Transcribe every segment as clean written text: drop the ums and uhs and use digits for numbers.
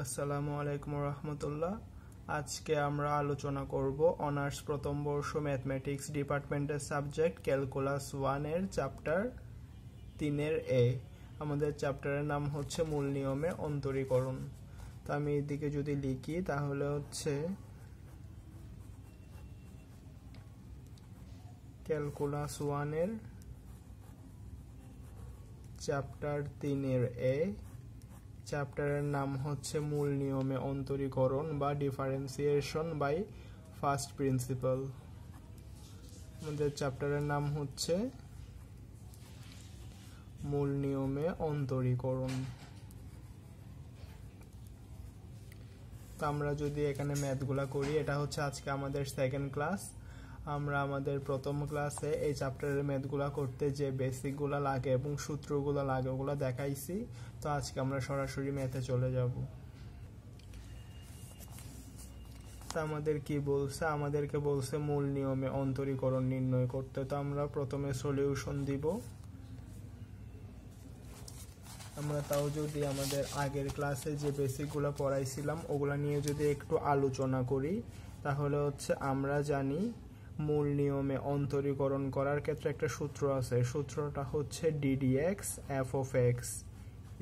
আসসালামু আলাইকুম রহমতুল্লাহ। আজকে আমরা আলোচনা করব অনার্স প্রথম বর্ষ ম্যাথমেটিক্স ডিপার্টমেন্টের সাবজেক্ট ক্যালকুলাস 1 এর চ্যাপ্টার 3 এর এ। আমাদের চ্যাপ্টারের নাম হচ্ছে মূল নিয়মে অন্তরীকরণ। তো আমি এদিকে যদি লিখি তাহলে হচ্ছে ক্যালকুলাস 1 এর চ্যাপ্টার 3 এর এ। চ্যাপ্টারের নাম হচ্ছে মূল নিয়মে অন্তরীকরণ বা ডিফারেন্সিয়েশন বাই ফার্স্ট প্রিন্সিপাল। আমাদের চ্যাপ্টারের নাম হচ্ছে মূল নিয়মে অন্তরীকরণ। তো আমরা যদি এখানে ম্যাথগুলা করি, এটা হচ্ছে আজকে আমাদের সেকেন্ড ক্লাস। আমরা আমাদের প্রথম ক্লাসে এই চ্যাপ্টারের ম্যাথগুলা করতে যে বেসিকগুলো লাগে এবং সূত্রগুলো লাগে ওগুলো দেখাইছি। তো আজকে আমরা সরাসরি ম্যাথে চলে যাব। তো আমাদের কি বলছে, আমাদেরকে বলছে মূল নিয়মে অন্তরীকরণ নির্ণয় করতে। তো আমরা প্রথমে সলিউশন দিব। আমরা তাও যদি আমাদের আগের ক্লাসে যে বেসিকগুলো পড়াইছিলাম ওগুলা নিয়ে যদি একটু আলোচনা করি, তাহলে হচ্ছে আমরা জানি মূল নিয়মে অন্তরীকরণ করার ক্ষেত্রে একটা সূত্র আছে। সূত্রটা হচ্ছে ddx f of x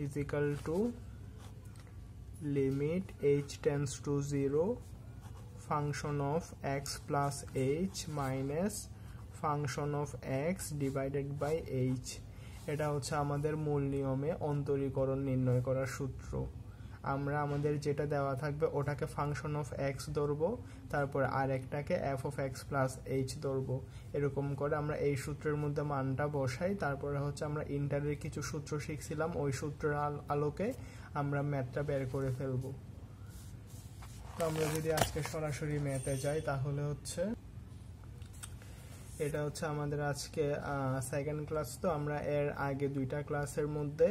is equal to limit h tends to 0 function of x plus h minus function of x divided by h। এটা হচ্ছে আমাদের মূল নিয়মে অন্তরীকরণ নির্ণয় করার সূত্র। আমরা আমাদের যেটা দেওয়া থাকবে ওটাকে ফাংশন অফ এক্স ধরবো, তারপর আর একটাকে F of x plus H ধরবো। এরকম করে আমরা এই সূত্রের মধ্যে মানটা বসাই। তারপরে হচ্ছে আমরা ইন্টারের কিছু সূত্র শিখছিলাম, ওই সূত্রের আলোকে আমরা ম্যাথটা বের করে ফেলবো। তো আমরা যদি আজকে সরাসরি ম্যাথে যাই তাহলে হচ্ছে এটা হচ্ছে আমাদের আজকে সেকেন্ড ক্লাস। তো আমরা এর আগে দুইটা ক্লাসের মধ্যে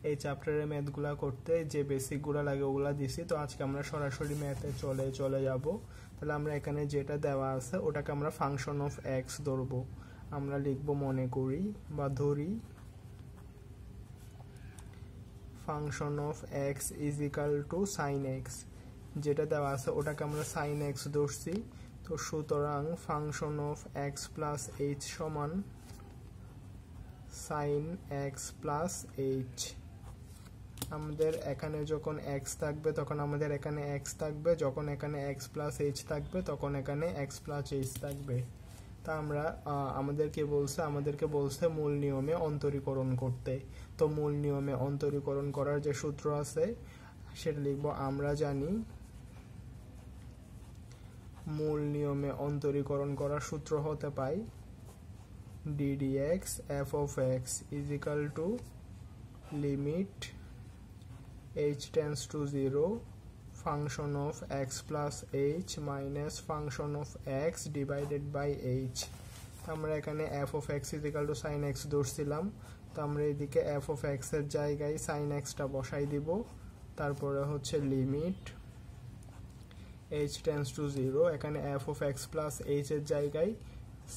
এই চ্যাপ্টারের ম্যাথগুলা করতে যে বেসিকগুলো লাগে ওগুলা দিছি। তো আজকে আমরা সরাসরি ম্যাথে চলে যাব। তাহলে আমরা এখানে যেটা দেওয়া আছে ওটাকে আমরা ফাংশন অফ এক্স ধরবো। আমরা লিখব, মনে করি বা ধরি, function of x is equal to sine x. যেটা দেওয়া আছে ওটাকে আমরা সাইন এক্স ধরছি। তো সুতরাং function of x plus H সমান সাইন এক্স প্লাস এইচ। আমাদের এখানে যখন এক্স থাকবে তখন আমাদের এখানে এক্স থাকবে, যখন এখানে এক্স প্লাস এইচ থাকবে তখন এখানে এক্স প্লাস এইচ থাকবে। তা আমরা আমাদেরকে বলছে মূল নিয়মে অন্তরীকরণ করতে। তো মূল নিয়মে অন্তরীকরণ করার যে সূত্র আছে সেটা লিখব। আমরা জানি মূল নিয়মে অন্তরীকরণ করার সূত্র হতে পাই ddx f of x is equal to limit h tends to 0 function of x plus h minus function of x divided by h। আমরা এখানে f of x is equal to sin x ধরছিলাম। তো আমরা এদিকে f of x এর জায়গায় sin x টা বসাই দিব। তারপরে হচ্ছে লিমিট h tends to 0, এখানে f of x plus h এর জায়গায়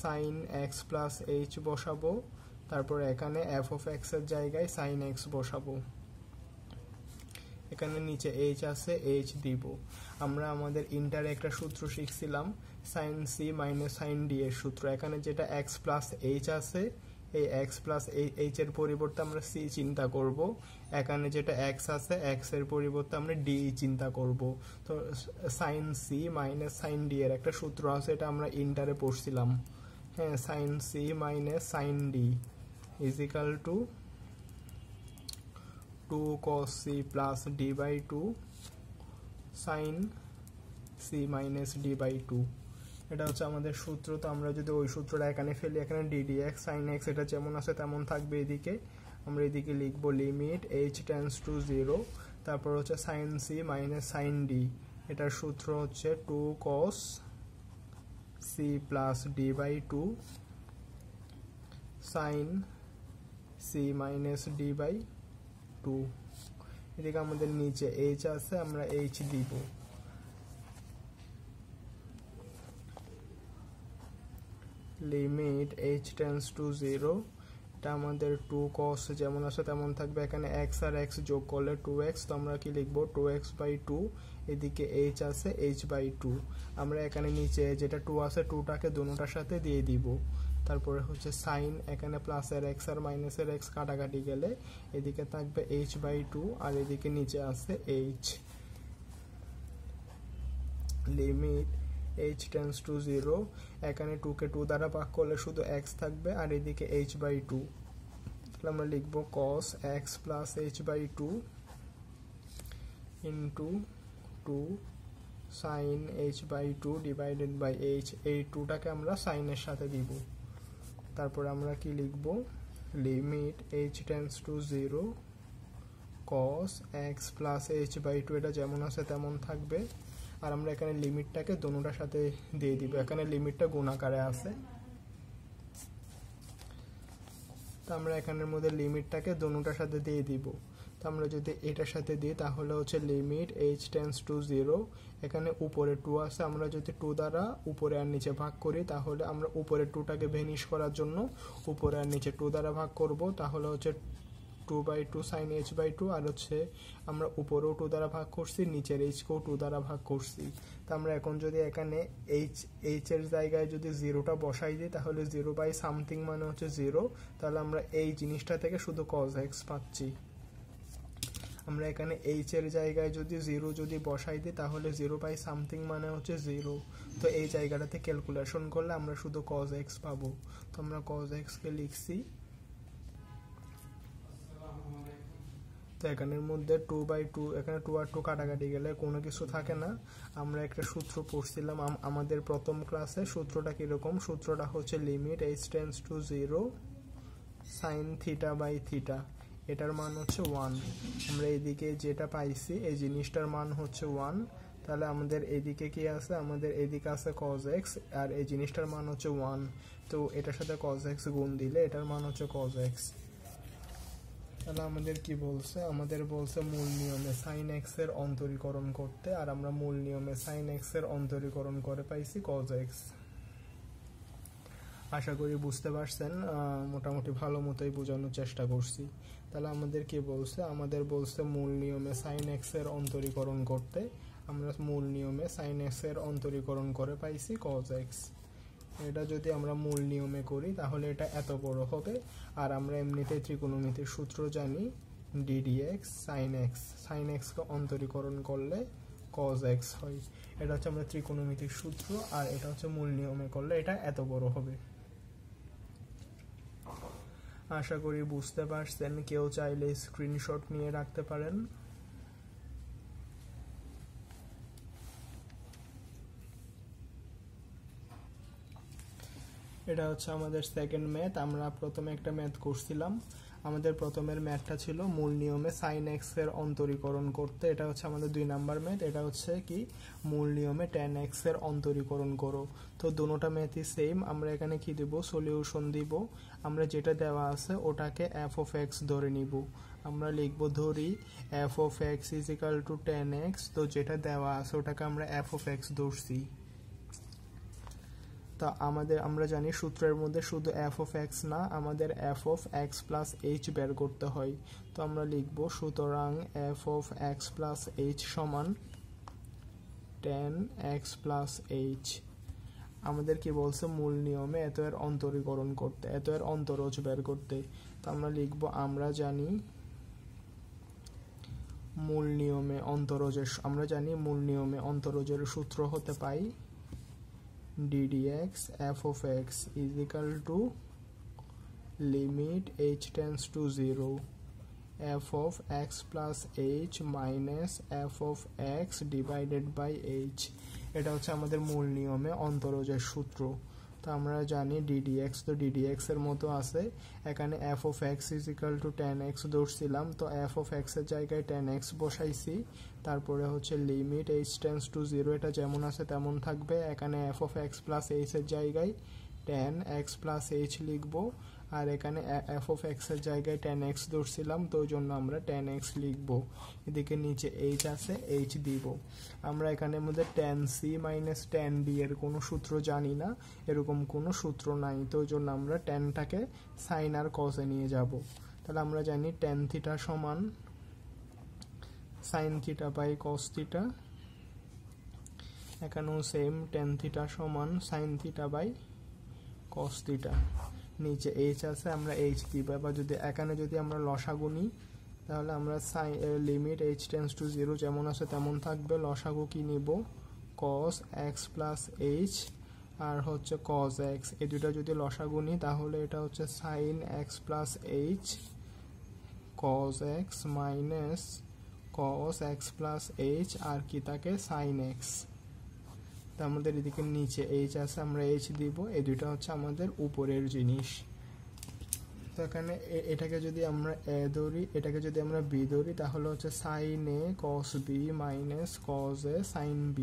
sin x plus h বসাবো। তারপর এখানে f of x এর জায়গায় sin x বসাবো। এখানে নিচে h আছে, h দিব। আমরা আমাদের ইন্টারে একটা সূত্র শিখছিলাম sin c minus sin d এর সূত্র। এখানে যেটা x plus h আছে, এই x প্লাস এইচ এর পরিবর্তে আমরা c চিন্তা করব। এখানে যেটা x আছে, x এর পরিবর্তে আমরা d চিন্তা করব। তো sin c minus sin d এর একটা সূত্র আছে, এটা আমরা ইন্টারে পড়ছিলাম। হ্যাঁ, sin c minus sin d is equal to 2 cos c plus d by 2 sin c minus d by 2। এটা হচ্ছে আমাদের সূত্র। তো আমরা যদি ওই সূত্রটা এখানে ফেলি, এখানে ddx sin x এটা যেমন আছে তেমন থাকবে। এদিকে আমরা এদিকে লিখবো লিমিট h tends to 0, তারপর হচ্ছে sin c minus sin d। এটার সূত্র হচ্ছে 2 cos c plus d by 2 sin c minus d by 2। এদিকে আমাদের নিচে h আছে, আমরা h দিব। লিমিট h tends to 0, এটা আমাদের 2 cos যেমন আছে তেমন থাকবে, এখানে x আর x যোগ করলে 2x, তো আমরা কি লিখবো 2x/2, এদিকে h আছে h/2, আমরা এখানে নিচে যেটা 2 আছে 2টাকে দুটোটার সাথে দিয়ে দিব। তারপরে হচ্ছে সাইন, এখানে প্লাসের x আর মাইনাসের x কাটাকাটি গেলে এদিকে থাকবে h/2 আর এদিকে নিচে আছে h। Limit h tends to 0, এখানে 2 কে 2 দ্বারা ভাগ করলে শুধু x থাকবে আর এদিকে h/2, তাহলে আমরা লিখবো cos x plus h/2 into 2 sin h/2 divided by h, এই 2টাকে আমরা সাইনের সাথে দিব। তারপর আমরা কি লিখবো, limit h tends to 0 cos x plus h/2, এটা যেমন আছে তেমন থাকবে, আর আমরা এখানে লিমিটটাকে দুটোটার সাথে দিয়ে দিব, এখানে লিমিটটা গুণ আকারে আছে, তো আমরা এখানের মধ্যে লিমিটটাকে দুটোটার সাথে দিয়ে দিব। তো আমরা যদি এটার সাথে দিই তাহলে হচ্ছে লিমিট h টেন্ডস টু 0, এখানে উপরে 2 আছে, আমরা যদি 2 দ্বারা উপরে আর নিচে ভাগ করি তাহলে আমরা উপরে 2টাকে ভেনিশ করার জন্য উপরে আর নিচে 2 দ্বারা ভাগ করব, তাহলে হচ্ছে 2/2 sin h/2, আর হচ্ছে আমরা উপরেও 2 দ্বারা ভাগ করছি, নিচের h কেও 2 দ্বারা ভাগ করছি। তো আমরা এখন যদি এখানে h এর জায়গায় যদি 0টা বসাই দিই তাহলে 0/something মানে হচ্ছে 0, তাহলে আমরা এই জিনিসটা থেকে শুধু cos x পাচ্ছি। আমরা এখানে h এর জায়গায় যদি 0 যদি বসাই দিই তাহলে 0/something মানে হচ্ছে 0, তো এই জায়গাটাতে ক্যালকুলেশন করলে আমরা শুধু cos x পাবো। তো আমরা cos x কে লিখছি, তো এখানের মধ্যে 2/2, এখানে 2 আর 2 কাটাকাটি গেলে কোনো কিছু থাকে না। আমরা একটা সূত্র পড়ছিলাম আমাদের প্রথম ক্লাসে, সূত্রটা কিরকম, সূত্রটা হচ্ছে limit h tends to 0 sin θ/θ, এটার মান হচ্ছে 1। আমরা এদিকে যেটা পাইছি এই জিনিসটার মান হচ্ছে 1, তাহলে আমাদের এদিকে কি আছে, আমাদের এদিকে আছে cos x আর এই জিনিসটার মান হচ্ছে 1, তো এটার সাথে cos x গুণ দিলে এটার মান হচ্ছে cos x। তাহলে আমাদের কি বলছে, আমাদের বলছে মূল নিয়মে sin x এর অন্তরীকরণ করতে, আর আমরা মূল নিয়মে sin x এর অন্তরীকরণ করে পাইছি cos x। আশা করি বুঝতে পারছেন, মোটামুটি ভালো মতোই বোঝানোর চেষ্টা করছি। তাহলে আমাদের কি বলছে, আমাদের বলছে মূল নিয়মে sin x এর অন্তরীকরণ করতে, আমরা মূল নিয়মে sin x এর অন্তরীকরণ করে পাইছি cos x। এটা যদি আমরা মূল নিয়মে করি তাহলে এটা এত বড় হবে, আর আমরা এমনিতে ত্রিকোণমিতির সূত্র জানি ddx sin x কে অন্তরীকরণ করলে cos x হয়, এটা হচ্ছে আমরা ত্রিকোণমিতির সূত্র, আর এটা হচ্ছে মূল নিয়মে করলে এটা এত বড় হবে। আশা করি বুঝতে পারছেন, কেউ চাইলে স্ক্রিনশট নিয়ে রাখতে পারেন। এটা হচ্ছে আমাদের সেকেন্ড ম্যাথ, আমরা প্রথমে একটা ম্যাথ করছিলাম, আমাদের প্রথমের ম্যাথটা ছিল মূল নিয়মে sin x এর অন্তরীকরণ করতে, এটা হচ্ছে আমাদের 2 নাম্বার ম্যাথ, এটা হচ্ছে কি মূল নিয়মে tan x এর অন্তরীকরণ করো। তো দুটোটা ম্যাথই সেম, আমরা এখানে কি দেব, সলিউশন দিব, আমরা যেটা দেওয়া আছে ওটাকে f of x ধরে নিব, আমরা লিখব ধরি f of x is equal to tan x, তো যেটা দেওয়া আছে ওটাকে আমরা f of x ধরছি। তা আমরা জানি সূত্রের মধ্যে শুধু f of x না, আমাদের f of x plus h বের করতে হয়, তো আমরা লিখব সুতরাং f of x plus h সমান tan x plus h। আমাদের কি বলছে, মূল নিয়মে এত এর অন্তরীকরণ করতে, এত এর অন্তরজ বের করতে, তো আমরা লিখব আমরা জানি মূল নিয়মে অন্তরজের, আমরা জানি মূল নিয়মে অন্তরজের সূত্র হতে পাই ddx f of x is equal to limit h tends to 0 f of x plus h minus f of x divided by h, এটা হচ্ছে আমাদের মূল নিয়মে অন্তরজের সূত্র। তো আমরা জানি ddx, তো ddx এর মতো আছে, এখানে f of x is equal to tan x ধরছিলাম, তো f of x এর জায়গায় tan x বসাইছি, তারপরে হচ্ছে লিমিট h tends to 0, এটা যেমন আছে তেমন থাকবে, এখানে f of x plus h এর জায়গায় tan x plus h লিখবো, আর এখানে এফ অফ এক্স এর জায়গায় tan x ধরছিলাম, তো ওই জন্য আমরা tan x লিখব। এদিকে নিচে h আছে, h দিব। আমরা এখানের মধ্যে tan c minus tan d এর কোনো সূত্র জানি না, এরকম কোনো সূত্র নাই, তো ওই জন্য আমরা ট্যানটাকে সাইন আর কসে নিয়ে যাব। তাহলে আমরা জানি tan থিটা সমান sine theta by cos theta, এখানেও সেম tan থিটা সমান sine theta by cos theta. নিচে h আছে, আমরা h দিব। এবার এখানে যদি আমরা লসাগু নিই তাহলে আমরা লিমিট h টেন্ডস টু 0 যেমন আছে তেমন থাকবে। লসাগু কি নিব? cos x প্লাস h আর হচ্ছে cos x, এই দুটো যদি লসাগু নিই তাহলে এটা হচ্ছে sin x plus h cos x minus cos x plus h আর কি থাকে sin x। তো আমাদের এদিকে নিচে h আছে, আমরা h দিব। এই দুটো হচ্ছে আমাদের উপরের জিনিস। তো এখানে এটাকে যদি আমরা a ধরি, এটাকে যদি আমরা b ধরি তাহলে হচ্ছে sin a cos b minus cos a sin b।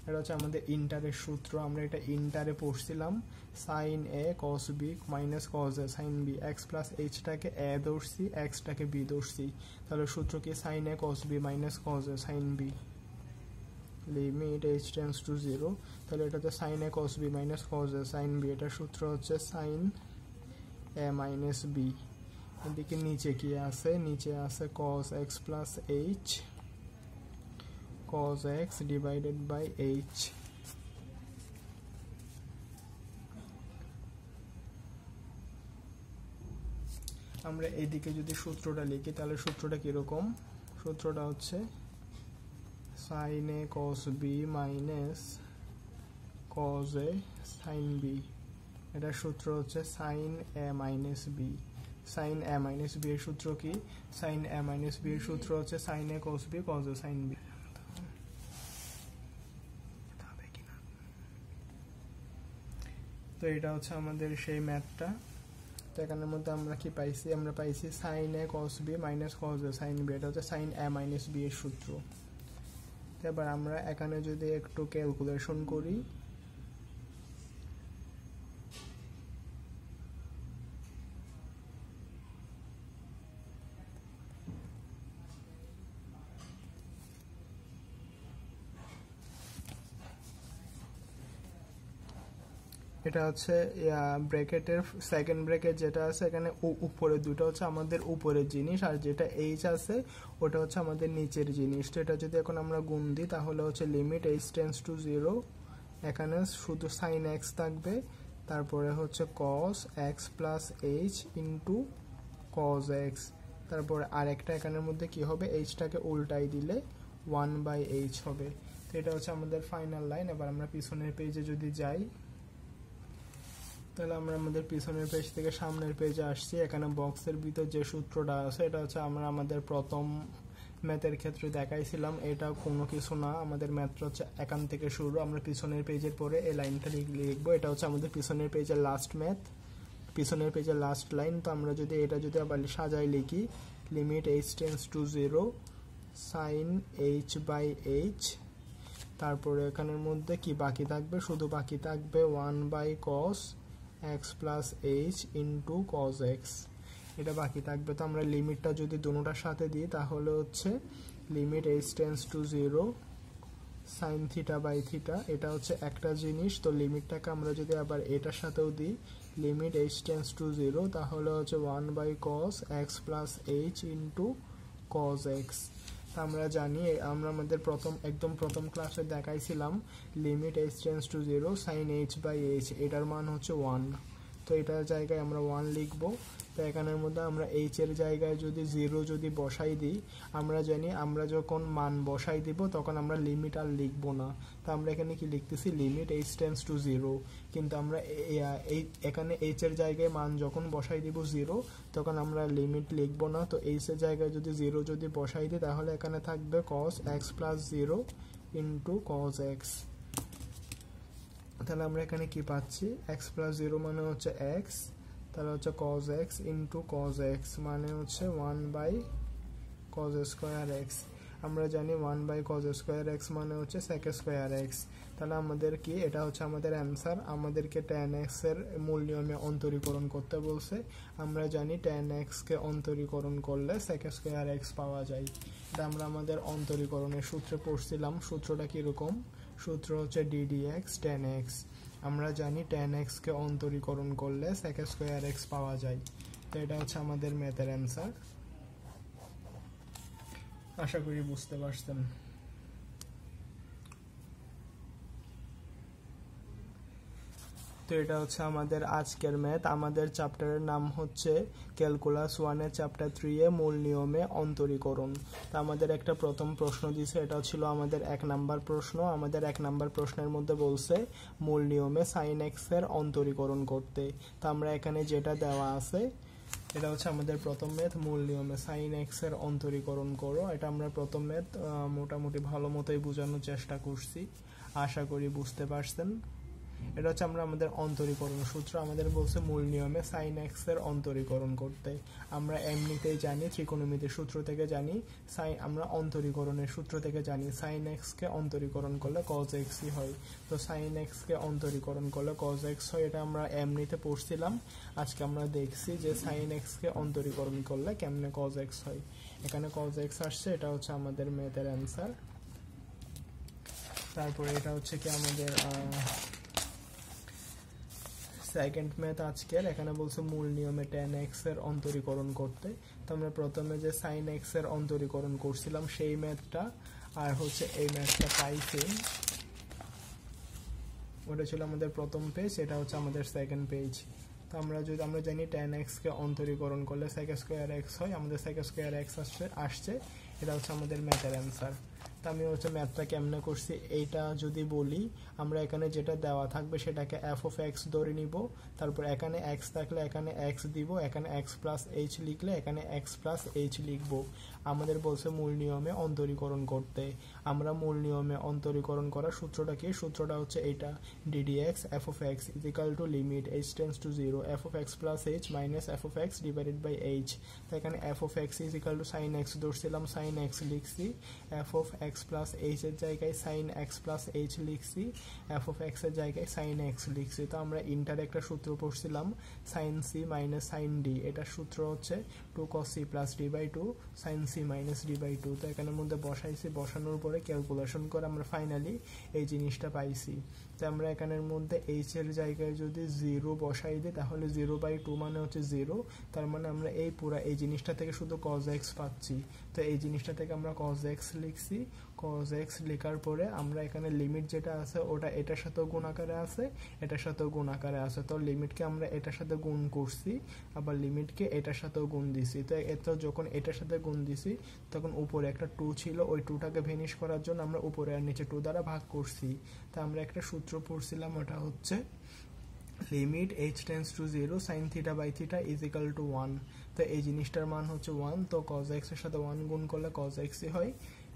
এটা হচ্ছে আমাদের ইন্টারের সূত্র, আমরা এটা ইন্টারে পড়ছিলাম। sin a cos b minus cos a sin b, x plus h-টাকে a ধরছি, x-টাকে b ধরছি, তাহলে সূত্র কি sin a cos b minus cos a sin b limit h tends to 0। তাহলে এটাতে sin a cos b minus cos a sin b, এটার সূত্র হচ্ছে sin a মাইনাস b। এদিকে নিচে কি আছে? নিচে আছে cos x plus h cos x divided by h। আমরা এইদিকে যদি সূত্রটা লিখি তাহলে সূত্রটা কিরকম? সূত্রটা হচ্ছে sin a cos b minus cos a sin b, এটার সূত্র হচ্ছে sin a minus b। sin a minus b এর সূত্র কি? sin a মাইনাস b এর সূত্র হচ্ছে sin a cos b cos a sin b। তো এটা হচ্ছে আমাদের সেই ম্যাথটা। তো এখানের মধ্যে আমরা কি পাইছি? আমরা পাইছি sin a cos b minus cos a sin b, এটা হচ্ছে sin a মাইনাস b এর সূত্র। এবার আমরা এখানে যদি একটু ক্যালকুলেশন করি, এটা হচ্ছে ব্র্যাকেটের সেকেন্ড ব্র্যাকেট যেটা আছে এখানে উপরে দুটো হচ্ছে আমাদের উপরের জিনিস, আর যেটা h আছে ওটা হচ্ছে আমাদের নিচের জিনিস। তো এটা যদি এখন আমরা গুণ দিই তাহলে হচ্ছে লিমিট h টেন্ডস টু 0, এখানে শুধু sin x থাকবে, তারপরে হচ্ছে cos x plus h into cos x, তারপরে আরেকটা এখানের মধ্যে কি হবে? h-টাকে উল্টাই দিলে 1/h হবে। তো এটা হচ্ছে আমাদের ফাইনাল লাইন। এবার আমরা পিছনের পেজে যদি যাই তাহলে আমরা আমাদের পিছনের পেজ থেকে সামনের পেজে আসছি। এখানে বক্সের ভিতর যে সূত্রটা আছে এটা হচ্ছে আমরা আমাদের প্রথম ম্যাথের ক্ষেত্রে দেখাইছিলাম। এটা কোনো কিছু না, আমাদের ম্যাথটা হচ্ছে এখান থেকে শুরু। আমরা পিছনের পেজের পরে এই লাইনটা লিখবো। এটা হচ্ছে আমাদের পিছনের পেজের লাস্ট ম্যাথ, পিছনের পেজের লাস্ট লাইন। তো আমরা যদি এটা যদি আবার সাজাই লিখি, limit h tends to 0 sin h by h, তারপরে এখানের মধ্যে কি বাকি থাকবে? শুধু বাকি থাকবে 1/cos x plus h into cos x, এটা বাকি থাকবে। তো আমরা লিমিটটা যদি দুটোটার সাথে দিই তাহলে হচ্ছে limit h tends to 0 sin theta by theta, এটা হচ্ছে একটা জিনিস। তো লিমিটটাকে আমরা যদি আবার এটার সাথেও দিই, লিমিট h টেন্ডস টু 0, তাহলে হচ্ছে 1/cos x plus h into cos x। আমরা জানি, আমরা আমাদের একদম প্রথম ক্লাসে দেখাইছিলাম limit h tends to 0 sin h by h, এটার মান হচ্ছে 1। তো এটার জায়গায় আমরা 1 লিখব। তো এখানের মধ্যে আমরা h এর জায়গায় যদি 0 যদি বসাই দিই, আমরা জানি আমরা যখন মান বসাই দিব তখন আমরা লিমিট আর লিখব না। তো আমরা এখানে কি লিখতেছি? লিমিট h টেন্ডস টু 0, কিন্তু আমরা এখানে h এর জায়গায় মান যখন বসাই দিব 0 তখন আমরা লিমিট লিখব না। তো h এর জায়গায় যদি 0 যদি বসাই দিই তাহলে এখানে থাকবে cos x plus 0 into cos x। তাহলে আমরা এখানে কি পাচ্ছি? x প্লাস 0 মানে হচ্ছে x, তাহলে হচ্ছে cos x into cos x মানে হচ্ছে 1/cos স্কোয়ার x। আমরা জানি 1/cos স্কয়ার x মানে হচ্ছে sec স্কয়ার x। তাহলে আমাদের কি, এটা হচ্ছে আমাদের অ্যান্সার। আমাদেরকে tan x এর মূল নিয়মে অন্তরীকরণ করতে বলছে। আমরা জানি tan x কে অন্তরীকরণ করলে sec স্কয়ার x পাওয়া যায়। এটা আমরা আমাদের অন্তরীকরণের সূত্রে পড়ছিলাম। সূত্রটা কিরকম? সূত্র হচ্ছে ddx tan x। আমরা জানি tan x কে অন্তরীকরণ করলে sec স্কয়ার x পাওয়া যায়। তো এটা হচ্ছে আমাদের ম্যাথের অ্যান্সার। আশা করি বুঝতে পারছেন। তো এটা হচ্ছে আমাদের আজকের ম্যাথ। আমাদের চ্যাপ্টারের নাম হচ্ছে ক্যালকুলাস 1-এর চ্যাপ্টার 3-এ মূল নিয়মে অন্তরীকরণ। তো আমাদের একটা প্রথম প্রশ্ন দিয়েছে, এটা ছিল আমাদের 1 নাম্বার প্রশ্ন। আমাদের 1 নাম্বার প্রশ্নের মধ্যে বলছে মূল নিয়মে sin x এর অন্তরীকরণ করতে। তো আমরা এখানে যেটা দেওয়া আছে, এটা হচ্ছে আমাদের প্রথম ম্যাথ, মূল নিয়মে sin x এর অন্তরীকরণ করো। এটা আমরা প্রথম ম্যাথ মোটামুটি ভালো মতোই বোঝানোর চেষ্টা করছি। আশা করি বুঝতে পারছেন। এটা হচ্ছে আমরা আমাদের অন্তরীকরণ সূত্র। আমাদের বলছে মূল নিয়মে sin x এর অন্তরীকরণ করতে। আমরা এমনিতেই জানি, ত্রিকোণমিতির সূত্র থেকে জানি, আমরা অন্তরীকরণের সূত্র থেকে জানি sin x কে অন্তরীকরণ করলে cos x ই হয়। তো sin x কে অন্তরীকরণ করলে cos x হয়, এটা আমরা এমনিতে পড়ছিলাম। আজকে আমরা দেখছি যে sin x কে অন্তরীকরণ করলে কেমনে cos x হয়। এখানে cos x আসছে, এটা হচ্ছে আমাদের ম্যাথের অ্যান্সার। তারপরে এটা হচ্ছে কি আমাদের সেকেন্ড ম্যাথ আজকের। এখানে বলছে মূল নিয়মে tan x এর অন্তরীকরণ করতে। তো আমরা প্রথমে যে sin x এর অন্তরীকরণ করছিলাম সেই ম্যাথটা, আর হচ্ছে এই ম্যাথটা পাইছি, ওটা ছিল আমাদের প্রথম পেজ, এটা হচ্ছে আমাদের সেকেন্ড পেজ। তো আমরা জানি tan x কে অন্তরীকরণ করলে sec স্কয়ার x হয়। আমাদের sec স্কয়ার x আসছে, এটা হচ্ছে আমাদের ম্যাথের অ্যান্সার। তো আমি হচ্ছে ম্যাথটা কেমনে করছি এইটা যদি বলি, আমরা এখানে যেটা দেওয়া থাকবে সেটাকে f of x ধরে নিব। তারপর এখানে x থাকলে এখানে x দিব, এখানে x প্লাস h লিখলে এখানে x প্লাস h লিখব। আমাদের বলছে মূল নিয়মে অন্তরীকরণ করতে। আমরা মূল নিয়মে অন্তরীকরণ করার সূত্রটা কি? সূত্রটা হচ্ছে এইটা, ddx f of x is equal to limit h tends to 0 f of x plus h minus f of x divided by h। তো এখানে f of x is equal to sin x ধরছিলাম, sin x লিখছি, f of x plus h এর জায়গায় sin x plus h লিখছি, f of x এর জায়গায় sin x লিখছি। তো আমরা ইন্টার একটা সূত্র পড়ছিলাম, sin c minus sin d। এটার সূত্র হচ্ছে 2 cos c plus d by 2 sin c minus d by 2। তো এখানের মধ্যে বসাইছি, বসানোর পরে ক্যালকুলেশন করে আমরা ফাইনালি এই জিনিসটা পাইছি। তো আমরা এখানের মধ্যে h এর জায়গায় যদি 0 বসাই দিই তাহলে 0/2 মানে হচ্ছে 0। তার মানে আমরা এই পুরা এই জিনিসটা থেকে শুধু cos x পাচ্ছি। তো এই জিনিসটা থেকে আমরা cos x লিখছি। cos x লেখার পরে আমরা এখানে লিমিট যেটা আছে ওটা এটার সাথেও গুণ আকারে আছে, এটার সাথেও গুণ আকারে আছে। তো লিমিটকে আমরা এটার সাথে গুণ করছি, আবার লিমিটকে এটার সাথেও গুণ দিছি। তো এটা যখন এটার সাথে গুণ দিছি তখন উপরে একটা 2 ছিল, ওই 2টাকে ভেনিশ করার জন্য আমরা উপরে আর নিচে 2 দ্বারা ভাগ করছি। তো আমরা একটা সূত্র পড়ছিলাম, ওটা হচ্ছে limit h tends to 0 sin theta by theta is equal to 1। তো এই জিনিসটার মান হচ্ছে 1। তো cos x এর সাথে 1 গুণ করলে cos x ই হয়।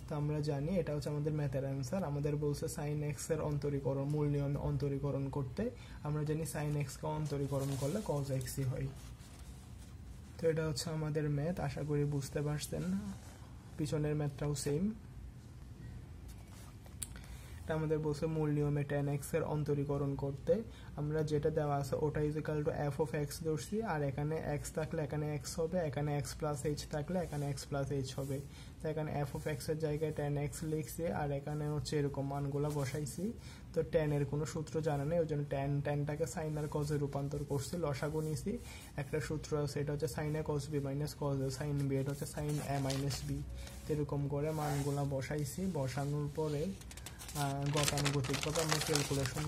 তো আমরা জানি এটা হচ্ছে আমাদের ম্যাথের অ্যান্সার। আমাদের বলছে sin x এর অন্তরীকরণ, মূল নিয়মে অন্তরীকরণ করতে। আমরা জানি sin x কে অন্তরীকরণ করলে cos x ই হয়। তো এটা হচ্ছে আমাদের ম্যাথ। আশা করি বুঝতে পারছেন। পিছনের ম্যাথটাও সেম। এটা আমাদের বলছে মূল নিয়মে tan x এর অন্তরীকরণ করতে। আমরা যেটা দেওয়া আছে ওটা is equal to f of x ধরছি, আর এখানে x থাকলে এখানে x হবে, এখানে x প্লাস h থাকলে এখানে x প্লাস h হবে। তো এখানে f of x এর জায়গায় tan x লিখছি, আর এখানে হচ্ছে এরকম মানগুলো বসাইছি। তো tan এর কোনো সূত্র জানা নেই, ওই জন্য tanটাকে sin আর cos এ রূপান্তর করছি, লসাগু নিছি। একটা সূত্র আছে, এটা হচ্ছে sin a cos b minus cos a sin b, এটা হচ্ছে sin a মাইনাস b। এরকম করে মানগুলা বসাইছি। বসানোর পরে গতানুগতিকভাবে আমরা ক্যালকুলেশন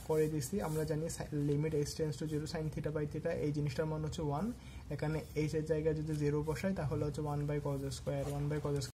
করে দিছি। আমরা জানি limit h tends to 0 sin theta by theta, এই জিনিসটার মান হচ্ছে 1। এখানে h এর জায়গায় যদি 0 বসাই তাহলে হচ্ছে 1/cos স্কয়ার, 1/cos